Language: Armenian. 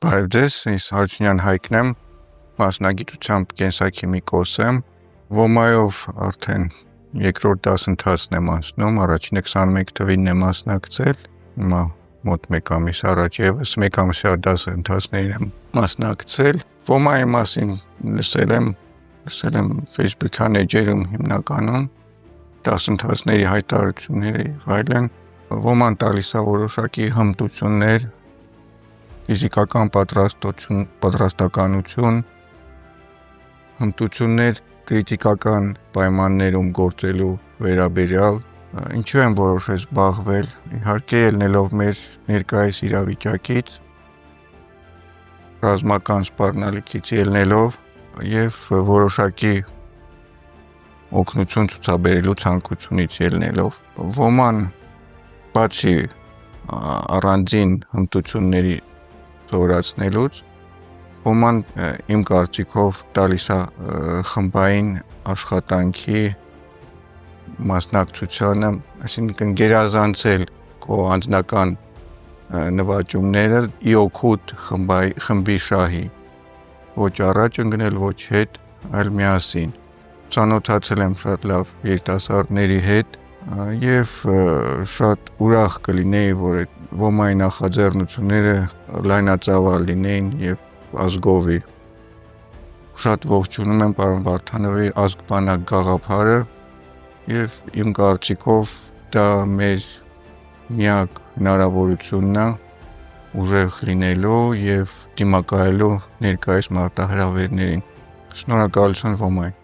Բարև ձեզ, ես Հարությունյան Հայկն եմ, մասնագիտությամբ կենսաքիմիկոս եմ, ոմայով արդեն երկրորդ դասընթացն եմ անցնում, առաջինը 21 թվականին եմ մասնակցել, հիմա մոտ 1 ամիս առաջ եւս 1 ամսյա դասընթացներին եմ մասնակցել, ոմայի մասին լսել եմ Facebook-յան էջերում հիմնականում, դասընթացների հայտարարությունները եւ այլն, ոման տալիս է որոշակի հմտություններ, ֆիզիկական պատրաստականություն, հմտություններ կրիտիկական պայմաններում գործելու վերաբերյալ, ինչու եմ որոշել զբաղվել, իհարկե ելնելով մեր ներկայիս իրավիճակից, ռազմական սպառնալիքից ելնելով եւ որոշակի օգնություն ցուցաբերելու ցանկությունից ելնելով, ոման բացի առանձին հմտությունների սովորացնելուց, ոման իմ կարծիքով տալիս է խմբային աշխատանքի մասնակցությանը, այսինքն գերազանցել քո անձնական նվաճումները ի օգուտ խմբի շահի, ոչ առաջ ընկնել, ոչ հետ, այլ միասին։ Ծանոթացել եմ շատ լավ երիտասարդների հետ եւ շատ ուրախ կլինեի, որ այդ ոմայի նախաձեռնությունները լայնածավալ լինեին եւ ազգովի։ Շատ ողջունում եմ պարոն Վարդանովի ազգբանակ գաղափարը եւ իմ կարծիքով դա մեր միակ հնարավորությունն է ուժեղ լինելու եւ դիմակայելու ներկայիս մարտահրավերներին։ Շնորհակալություն ոմայի։